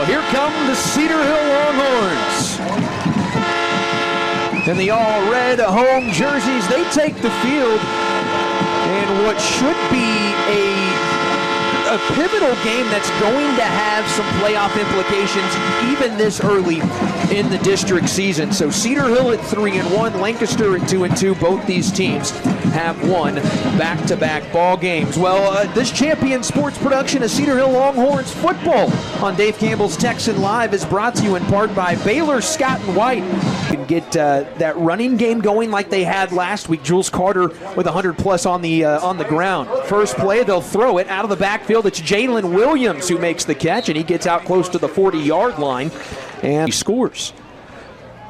here come the Cedar Hill Longhorns. In the all-red home jerseys, they take the field in what should be a pivotal game that's going to have some playoff implications even this early in the district season. So Cedar Hill at 3-1, Lancaster at 2-2. Both these teams have won back-to-back ball games. Well, this champion sports production of Cedar Hill Longhorns football on Dave Campbell's Texan Live is brought to you in part by Baylor Scott and White. You can get that running game going like they had last week. Jules Carter with 100+ on the ground. First play, they'll throw it out of the backfield. It's Jalen Williams who makes the catch, and he gets out close to the 40-yard line, and he scores.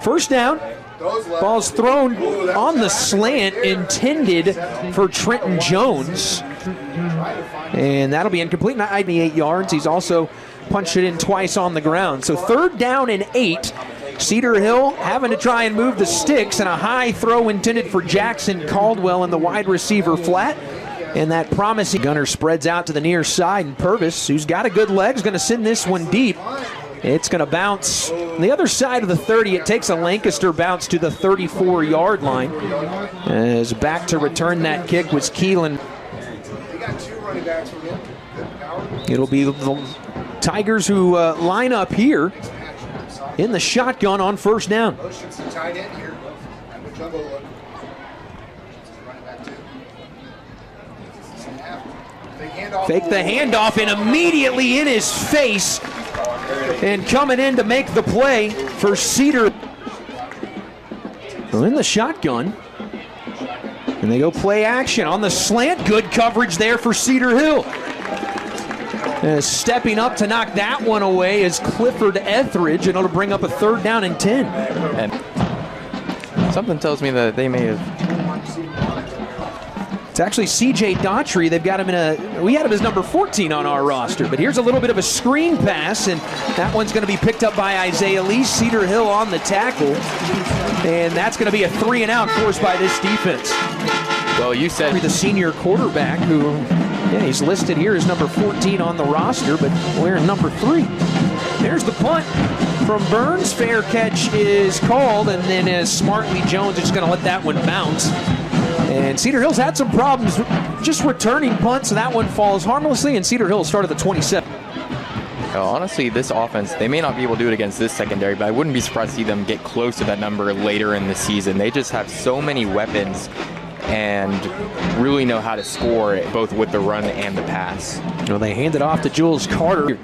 First down. Ball's thrown on the slant, intended for Trenton Jones. And that'll be incomplete, 98 yards. He's also punched it in twice on the ground. So 3rd down and 8. Cedar Hill having to try and move the sticks, and a high throw intended for Jackson Caldwell in the wide receiver flat. And that promising gunner spreads out to the near side, and Purvis, who's got a good leg, is going to send this one deep. It's going to bounce on the other side of the 30. It takes a Lancaster bounce to the 34-yard line. As back to return that kick was Keelan. It'll be the Tigers who line up here in the shotgun on first down. Fake the handoff, and immediately in his face. And coming in to make the play for Cedar. Well, in the shotgun. And they go play action on the slant. Good coverage there for Cedar Hill. Stepping up to knock that one away is Clifford Etheridge, and it'll bring up a 3rd down and 10. And something tells me that they may have. It's actually C.J. Daughtry. They've got him we had him as number 14 on our roster, but here's a little bit of a screen pass, and that one's going to be picked up by Isaiah Lee. Cedar Hill on the tackle, and that's going to be a 3-and-out forced by this defense. Well, you said the senior quarterback who, he's listed here as number 14 on the roster, but wearing number 3. There's the punt from Burns. Fair catch is called, and then as smartly Jones is just going to let that one bounce. And Cedar Hill's had some problems just returning punts, so that one falls harmlessly, and Cedar Hill started the 27. Honestly, this offense, they may not be able to do it against this secondary, but I wouldn't be surprised to see them get close to that number later in the season. They just have so many weapons and really know how to score both with the run and the pass. They hand it off to Jules Carter.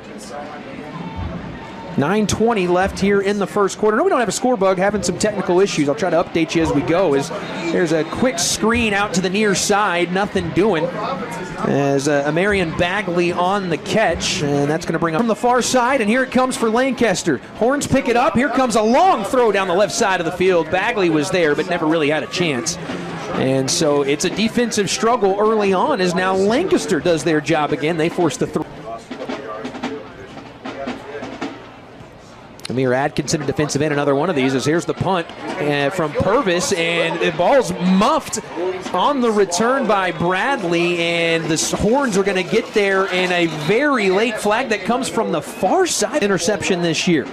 9:20 left here in the first quarter. No, we don't have a score bug, having some technical issues. I'll try to update you as we go. There's a quick screen out to the near side, nothing doing. As Marion Bagley on the catch, and that's going to bring up from the far side, and here it comes for Lancaster. Horns pick it up. Here comes a long throw down the left side of the field. Bagley was there, but never really had a chance. And so it's a defensive struggle early on, as now Lancaster does their job again. They force the throw. Amir Atkinson, a defensive end, another one of these, as here's the punt from Purvis, and the ball's muffed on the return by Bradley, and the Horns are going to get there in a very late flag that comes from the far side. Interception this year.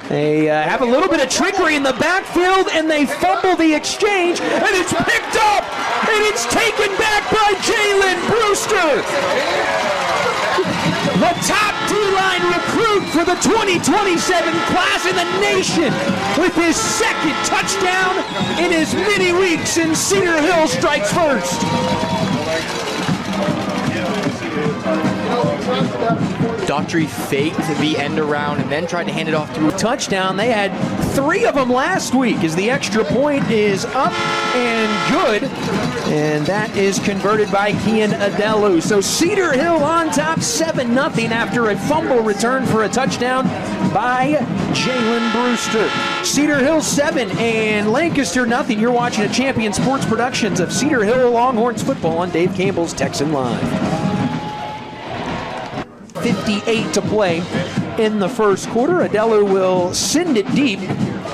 They have a little bit of trickery in the backfield, and they fumble the exchange, and it's picked up, and it's taken back by Jalen Brewster. The top D-line recruit for the 2027 class in the nation, with his 2nd touchdown in as many weeks, and Cedar Hill strikes first. Daughtry faked the end around and then tried to hand it off to a touchdown. They had 3 of them last week, as the extra point is up and good, and that is converted by Kian Adelu. So Cedar Hill on top 7-0 after a fumble return for a touchdown by Jalen Brewster. Cedar Hill 7 and Lancaster 0. You're watching a Champion Sports Productions of Cedar Hill Longhorns football on Dave Campbell's Texan Live. 58 to play in the first quarter. Adelu will send it deep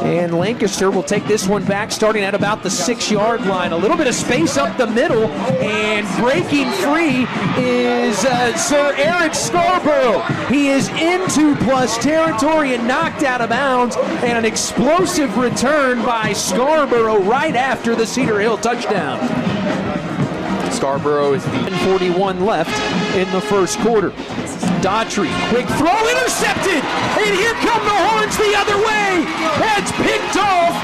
And Lancaster will take this one back starting at about the 6-yard line. A little bit of space up the middle, and breaking free is Sir Eric Scarborough. He is into plus territory and knocked out of bounds, and an explosive return by Scarborough right after the Cedar Hill touchdown. Scarborough is the 41 left in the first quarter. Daughtry, quick throw, intercepted, and here come the Horns the other way. That's picked off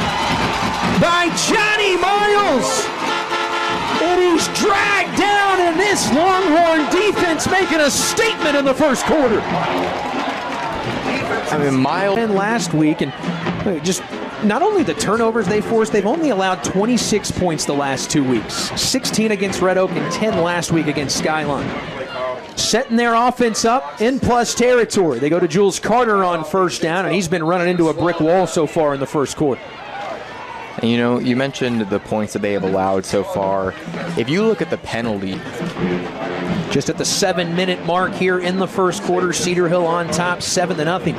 by Johnny Miles. And he's dragged down, and this Longhorn defense making a statement in the first quarter. I mean, Miles. And last week, and just not only the turnovers they forced, they've only allowed 26 points the last 2 weeks. 16 against Red Oak and 10 last week against Skyline. Setting their offense up in plus territory. They go to Jules Carter on first down, and he's been running into a brick wall so far in the first quarter. And you know, you mentioned the points that they have allowed so far. If you look at the penalty, just at the 7-minute mark here in the first quarter, Cedar Hill on top, 7-0.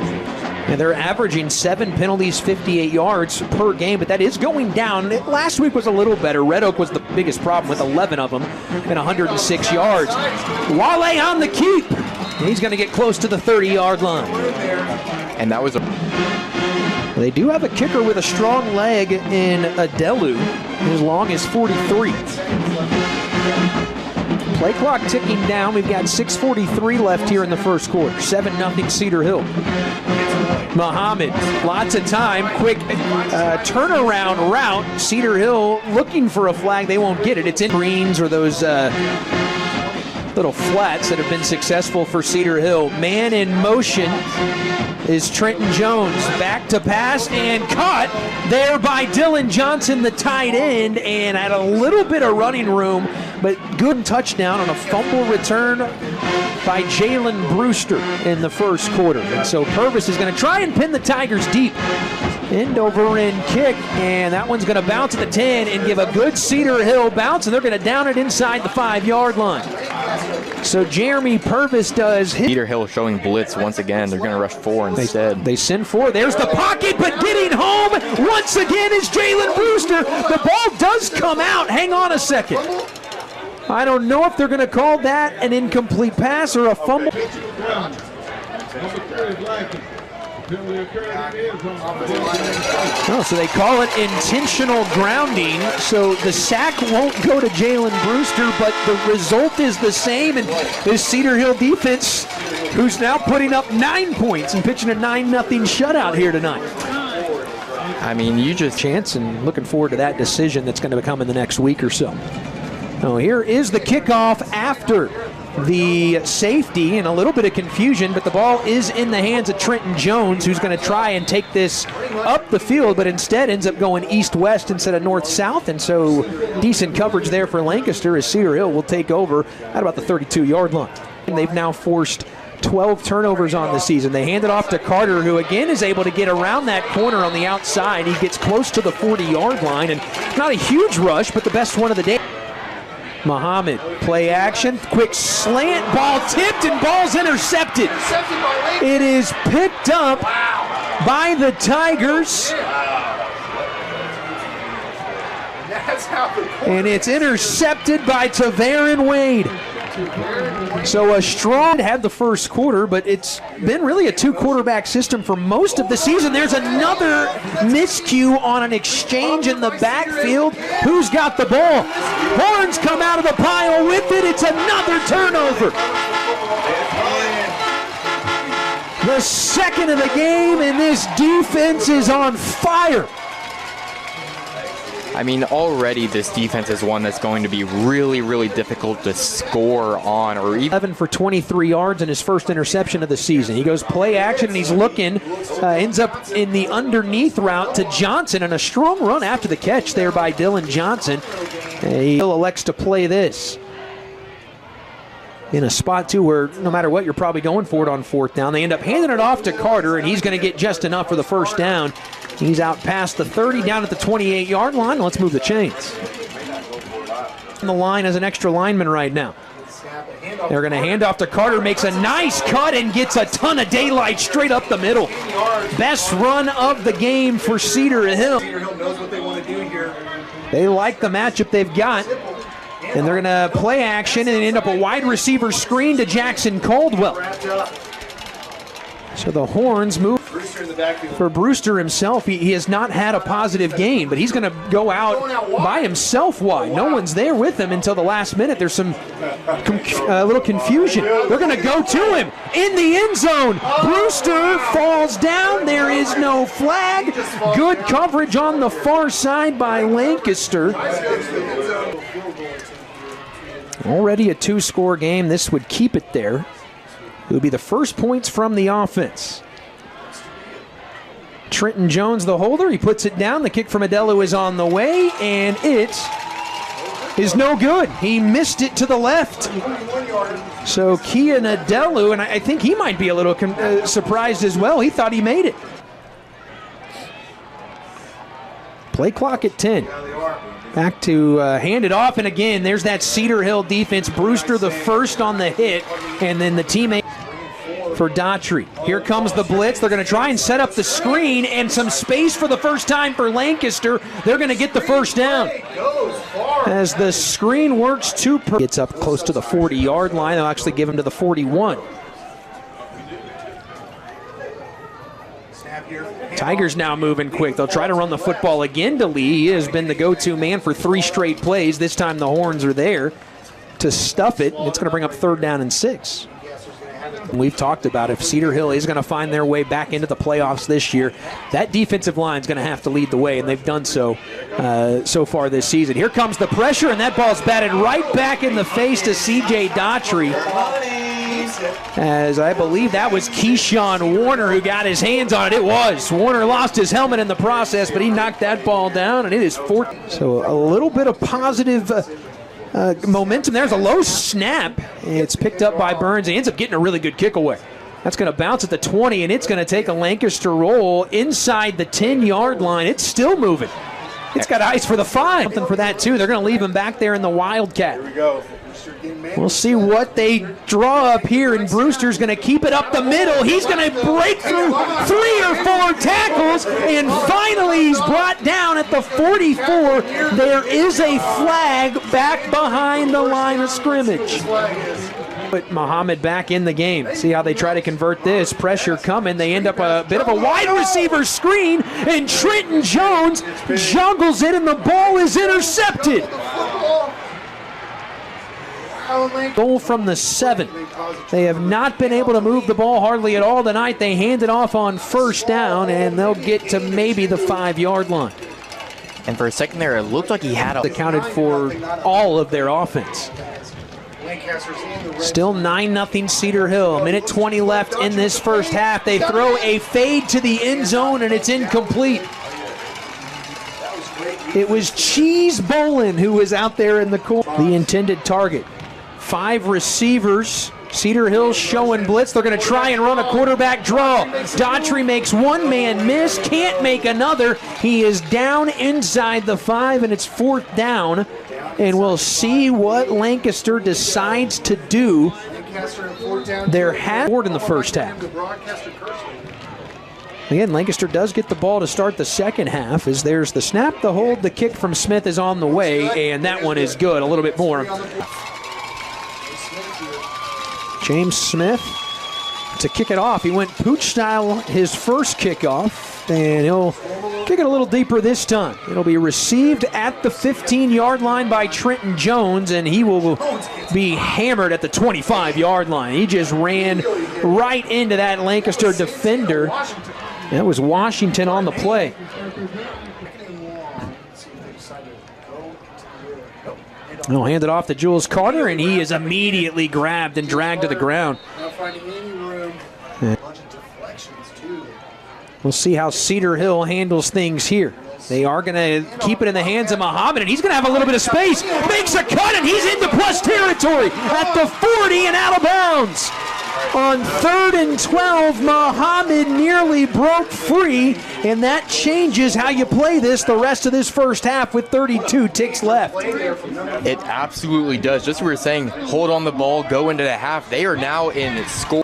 And they're averaging 7 penalties, 58 yards per game, but that is going down. Last week was a little better. Red Oak was the biggest problem with 11 of them and 106 yards. Wale on the keep. He's going to get close to the 30-yard line. and that was a... They do have a kicker with a strong leg in Adelu, as long as 43. Play clock ticking down. We've got 6:43 left here in the first quarter. 7-0 Cedar Hill. Muhammad, lots of time, quick turnaround route. Cedar Hill looking for a flag. They won't get it. It's in greens or those little flats that have been successful for Cedar Hill. Man in motion is Trenton Jones. Back to pass and caught there by Dylan Johnson, the tight end, and had a little bit of running room, but good touchdown on a fumble return by Jalen Brewster in the first quarter. And so Purvis is going to try and pin the Tigers deep. End over end kick, and that one's going to bounce at the 10 and give a good Cedar Hill bounce, and they're going to down it inside the 5-yard line. So Jeremy Purvis does hit. Cedar Hill showing blitz once again. They're going to rush 4 instead. They send 4. There's the pocket, but getting home once again is Jalen Brewster. The ball does come out. Hang on a second. I don't know if they're going to call that an incomplete pass or a fumble. Oh, so they call it intentional grounding. So the sack won't go to Jalen Brewster, but the result is the same. And this Cedar Hill defense, who's now putting up 9 points and pitching a 9-0 shutout here tonight. I mean, you just... Chance, and looking forward to that decision that's going to come in the next week or so. Oh, here is the kickoff after the safety, and a little bit of confusion, but the ball is in the hands of Trenton Jones, who's going to try and take this up the field, but instead ends up going east-west instead of north-south, and so decent coverage there for Lancaster as Cedar Hill will take over at about the 32-yard line. And they've now forced 12 turnovers on the season. They hand it off to Carter, who again is able to get around that corner on the outside. He gets close to the 40-yard line, and not a huge rush, but the best one of the day. Muhammad, play action, quick slant, ball tipped, and ball's intercepted. It is picked up by the Tigers. And it's intercepted by Tavarin Wade. So a strong had the first quarter, but it's been really a 2-quarterback system for most of the season. There's another miscue on an exchange in the backfield. Who's got the ball? Horns come out of the pile with it. It's another turnover. The second of the game, and this defense is on fire. I mean, already this defense is one that's going to be really, really difficult to score on. Or even 11 for 23 yards and his first interception of the season. He goes play action, and he's looking, ends up in the underneath route to Johnson, and a strong run after the catch there by Dylan Johnson. He elects to play this in a spot, too, where no matter what, you're probably going for it on 4th down. They end up handing it off to Carter, and he's going to get just enough for the first down. He's out past the 30, down at the 28-yard line. Let's move the chains. On the line as an extra lineman right now. They're going to hand off to Carter, makes a nice cut and gets a ton of daylight straight up the middle. Best run of the game for Cedar Hill. Cedar Hill knows what they want to do here. They like the matchup they've got. And they're going to play action and end up a wide receiver screen to Jackson Caldwell. So the Horns move for Brewster himself. He has not had a positive game, but he's going to go out by himself wide. No one's there with him until the last minute. There's some little confusion. They're going to go to him in the end zone. Brewster falls down. There is no flag. Good coverage on the far side by Lancaster. Already a two-score game. This would keep it there. It would be the first points from the offense. Trenton Jones, the holder, he puts it down. The kick from Adelu is on the way, and it is no good. He missed it to the left. So Kian Adelu, and I think he might be a little surprised as well. He thought he made it. Play clock at 10. Back to hand it off, and again, there's that Cedar Hill defense. Brewster the first on the hit, and then the teammate for Daughtry. Here comes the blitz. They're going to try and set up the screen, and some space for the first time for Lancaster. They're going to get the first down. As the screen works gets up close to the 40-yard line. They'll actually give him to the 41. Tigers now moving quick. They'll try to run the football again to Lee. He has been the go-to man for 3 straight plays. This time the Horns are there to stuff it. It's going to bring up 3rd down and 6. We've talked about if Cedar Hill is going to find their way back into the playoffs this year, that defensive line is going to have to lead the way, and they've done so so far this season. Here comes the pressure, and that ball's batted right back in the face to C.J. Daughtry. As I believe that was Keyshawn Warner who got his hands on it. It was. Warner lost his helmet in the process, but he knocked that ball down, and it is 4th. So a little bit of positive momentum. There's a low snap. It's picked up by Burns. He ends up getting a really good kick away. That's going to bounce at the 20, and it's going to take a Lancaster roll inside the 10-yard line. It's still moving. It's got eyes for the 5. Something for that, too. They're going to leave him back there in the Wildcat. Here we go. We'll see what they draw up here, and Brewster's going to keep it up the middle. He's going to break through 3 or 4 tackles, and finally he's brought down at the 44. There is a flag back behind the line of scrimmage. Put Muhammad back in the game. See how they try to convert this. Pressure coming. They end up a bit of a wide receiver screen, and Trenton Jones juggles it, and the ball is intercepted. Goal from the 7. They have not been able to move the ball hardly at all tonight. They hand it off on 1st down, and they'll get to maybe the 5-yard line. And for a second there, it looked like he had accounted for all of their offense. Still 9-0 Cedar Hill. 1:20 left in this first half. They throw a fade to the end zone, and it's incomplete. It was Cheese Bolin who was out there in the corner, the intended target. 5 receivers. Cedar Hill showing blitz. They're going to try and run a quarterback draw. Daughtry makes one man miss, can't make another. He is down inside the 5, and it's 4th down. And we'll see what Lancaster decides to do. They're forward in the first half. Again, Lancaster does get the ball to start the second half, as there's the snap, the hold, the kick from Smith is on the way, and that one is good. A little bit more. James Smith to kick it off. He went pooch style his first kickoff, and he'll kick it a little deeper this time. It'll be received at the 15-yard line by Trenton Jones, and he will be hammered at the 25-yard line. He just ran right into that Lancaster defender. That was Washington on the play. He'll hand it off to Jules Carter, and he is immediately grabbed and dragged to the ground. We'll see how Cedar Hill handles things here. They are going to keep it in the hands of Muhammad, and he's going to have a little bit of space. Makes a cut, and he's into plus territory at the 40 and out of bounds. On 3rd and 12, Muhammad nearly broke free, and that changes how you play this the rest of this first half with 32 ticks left. It absolutely does. Just as we were saying, hold on the ball, go into the half. They are now in score.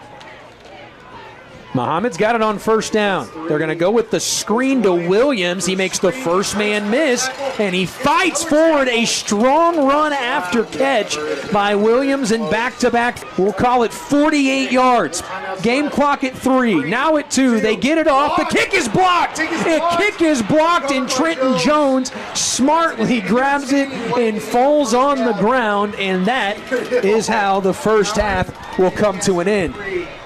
Muhammad's got it on first down. They're going to go with the screen to Williams. He makes the first man miss, and he fights forward. A strong run after catch by Williams, and back-to-back, we'll call it 48 yards. Game clock at 3, now at 2. They get it off. The kick is blocked. The kick is blocked, and Trenton Jones smartly grabs it and falls on the ground, and that is how the first half will come to an end.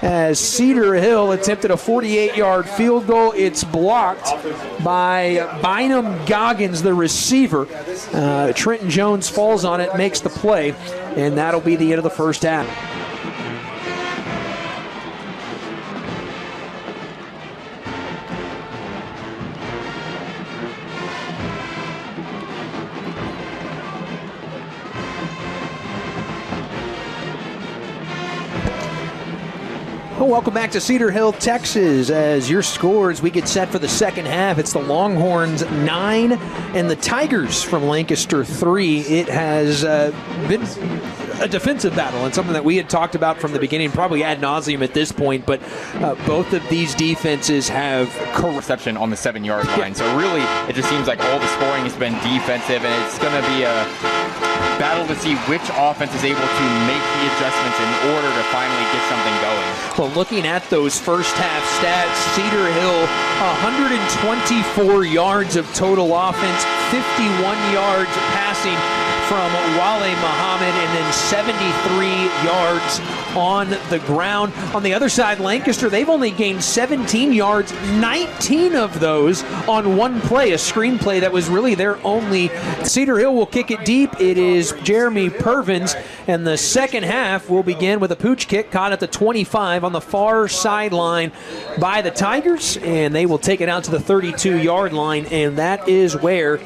As Cedar Hill attempted a 48-yard field goal, it's blocked by Bynum Goggins, the receiver. Trenton Jones falls on it, makes the play, and that'll be the end of the first half. Well, welcome back to Cedar Hill, Texas. As your scores, we get set for the second half. It's the Longhorns 9 and the Tigers from Lancaster 3. It has been a defensive battle and something that we had talked about from the beginning, probably ad nauseum at this point, but both of these defenses have reception on the 7-yard line. So really, it just seems like all the scoring has been defensive, and it's going to be a battle to see which offense is able to make the adjustments in order to finally get something going. Well, looking at those first half stats, Cedar Hill, 124 yards of total offense, 51 yards passing from Wale Muhammad, and then 73 yards on the ground. On the other side, Lancaster, they've only gained 17 yards, 19 of those on one play, a screenplay that was really their only. Cedar Hill will kick it deep. It is Jeremy Pervins, and the second half will begin with a pooch kick caught at the 25 on the far sideline by the Tigers, and they will take it out to the 32-yard line, and that is where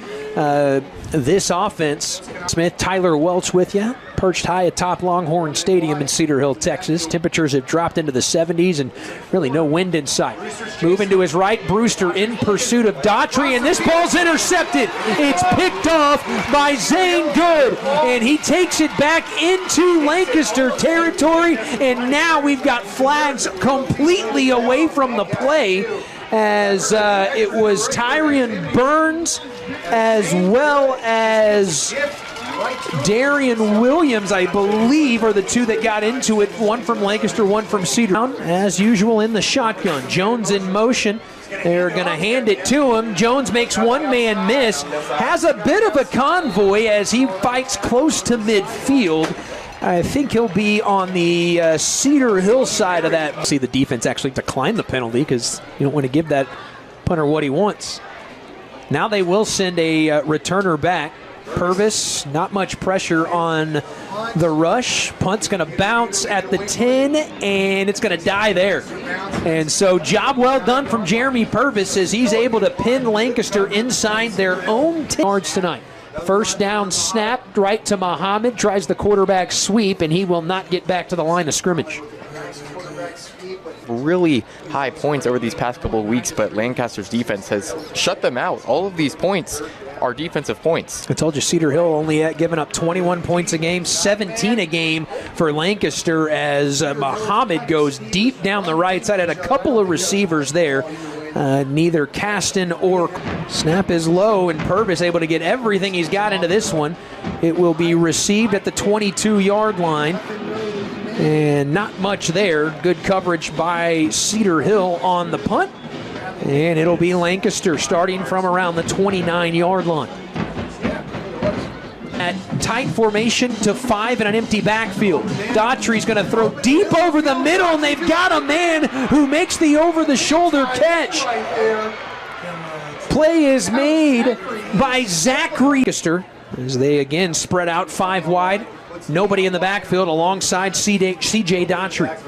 this offense. Smith, Tyler Welch with you, perched high atop Longhorn Stadium in Cedar Hill, Texas. Temperatures have dropped into the 70s and really no wind in sight. Moving to his right, Brewster in pursuit of Daughtry, and this ball's intercepted. It's picked off by Zane Good, and he takes it back into Lancaster territory, and now we've got flags completely away from the play, as it was Tyrion Burns as well as Darian Williams, I believe, are the two that got into it. One from Lancaster, one from Cedar. As usual in the shotgun, Jones in motion. They're going to hand it to him. Jones makes one man miss, has a bit of a convoy as he fights close to midfield. I think he'll be on the Cedar Hill side of that. See the defense actually decline the penalty because you don't want to give that punter what he wants. Now they will send a returner back. Purvis, not much pressure on the rush. Punt's going to bounce at the 10, and it's going to die there. And so job well done from Jeremy Purvis as he's able to pin Lancaster inside their own 10 yards tonight. First down snap right to Muhammad, tries the quarterback sweep, and he will not get back to the line of scrimmage. Really high points over these past couple of weeks, but Lancaster's defense has shut them out. All of these points are defensive points. I told you Cedar Hill only giving up 21 points a game, 17 a game for Lancaster as Muhammad goes deep down the right side. Had a couple of receivers there. Neither Caston or snap is low, and Purvis able to get everything he's got into this one. It will be received at the 22-yard line, and not much there. Good coverage by Cedar Hill on the punt, and it'll be Lancaster starting from around the 29-yard line. At tight formation to 5 in an empty backfield. Daughtry's going to throw deep over the middle, and they've got a man who makes the over-the-shoulder catch. Play is made by Zachary Lancaster as they again spread out 5 wide. Nobody in the backfield alongside C.J. Daughtry.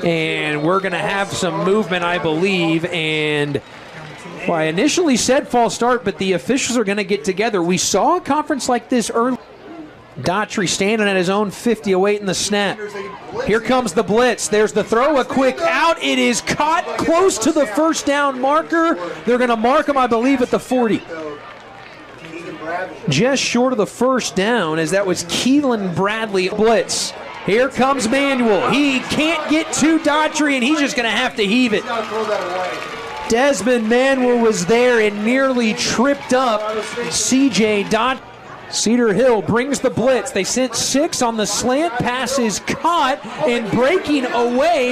And we're going to have some movement, I believe, and well, I initially said false start, but the officials are going to get together. We saw a conference like this early. Daughtry standing at his own 50, awaiting the snap. Here comes the blitz. There's the throw, a quick out. It is caught close to the first down marker. They're going to mark him, I believe, at the 40. Just short of the first down, as that was Keelan Bradley blitz. Here comes Manuel. He can't get to Daughtry, and he's just going to have to heave it. Desmond Manuel was there and nearly tripped up C.J. Daughtry. Cedar Hill brings the blitz. They sent 6 on the slant. Pass is caught, and breaking away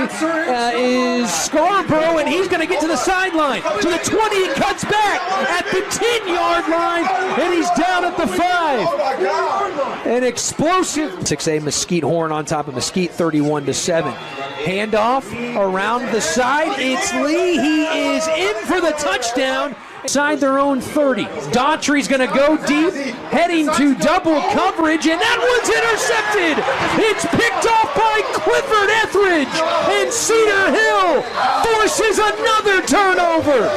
is Scarborough, and he's going to get to the sideline. To the 20, he cuts back at the 10-yard line, and he's down at the 5. An explosive 6A Mesquite Horn on top of Mesquite, 31-7. Handoff around the side. It's Lee. He is in for the touchdown. Inside their own 30. Daughtry's going to go deep, heading to double coverage, and that one's intercepted. It's picked off by Clifford Etheridge, and Cedar Hill forces another turnover.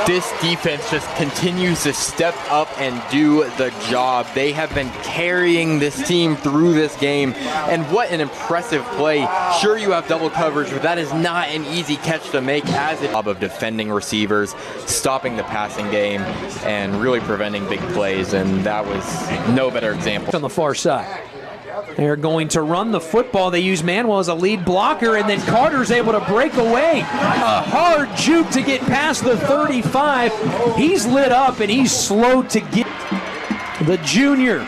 This defense just continues to step up and do the job. They have been carrying this team through this game, and what an impressive play. Sure, you have double coverage, but that is not an easy catch to make, as a job of defending receivers, stopping the passing game, and really preventing big plays, and that was no better example. On the far side. They're going to run the football. They use Manuel as a lead blocker, and then Carter's able to break away. A hard juke to get past the 35. He's lit up, and he's slow to get. The junior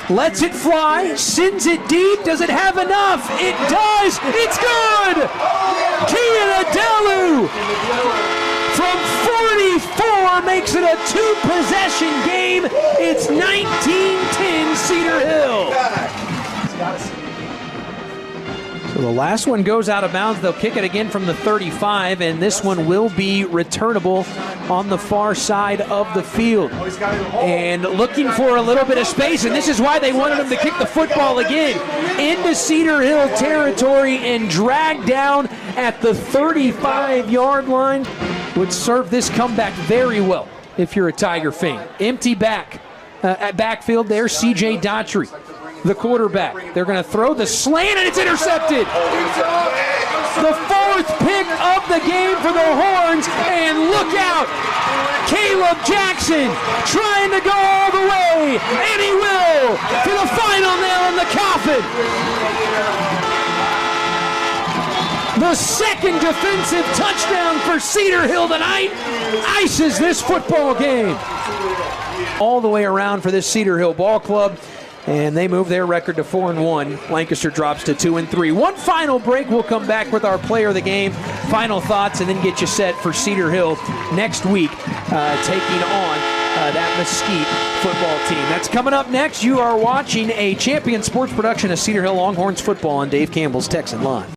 lets it fly, sends it deep. Does it have enough? It does. It's good. Kian Adelu from 44 makes it a 2-possession game. It's 19-10 Cedar Hill. So the last one goes out of bounds. They'll kick it again from the 35, and this one will be returnable on the far side of the field. And looking for a little bit of space, and this is why they wanted him to kick the football again. Into Cedar Hill territory and dragged down at the 35-yard line. Would serve this comeback very well if you're a Tiger fan. Empty back at backfield there, C.J. Daughtry, the quarterback. They're going to throw the slant, and it's intercepted. The 4th pick of the game for the Horns, and look out. Caleb Jackson trying to go all the way, and he will, to the final nail in the coffin. The 2nd defensive touchdown for Cedar Hill tonight ices this football game. All the way around for this Cedar Hill ball club, and they move their record to 4-1. Lancaster drops to 2-3. One final break. We'll come back with our player of the game, final thoughts, and then get you set for Cedar Hill next week, taking on that Mesquite football team. That's coming up next. You are watching a Champion Sports production of Cedar Hill Longhorns football on Dave Campbell's Texan Line.